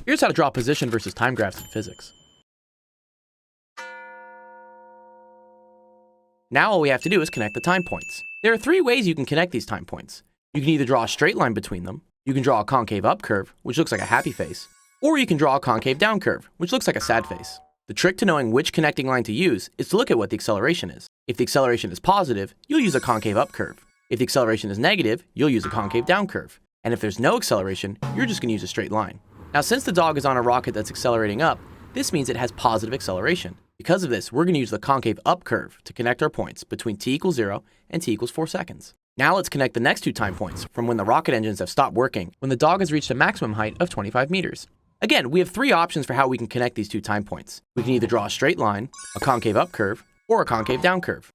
Here's how to draw position versus time graphs in physics. Now all we have to do is connect the time points. There are three ways you can connect these time points. You can either draw a straight line between them, you can draw a concave up curve, which looks like a happy face, or you can draw a concave down curve, which looks like a sad face. The trick to knowing which connecting line to use is to look at what the acceleration is. If the acceleration is positive, you'll use a concave up curve. If the acceleration is negative, you'll use a concave down curve. And if there's no acceleration, you're just going to use a straight line. Now, since the dog is on a rocket that's accelerating up, this means it has positive acceleration. Because of this, we're going to use the concave up curve to connect our points between t equals 0 and t equals 4 seconds. Now let's connect the next two time points from when the rocket engines have stopped working, when the dog has reached a maximum height of 25 meters. Again, we have three options for how we can connect these two time points. We can either draw a straight line, a concave up curve, or a concave down curve.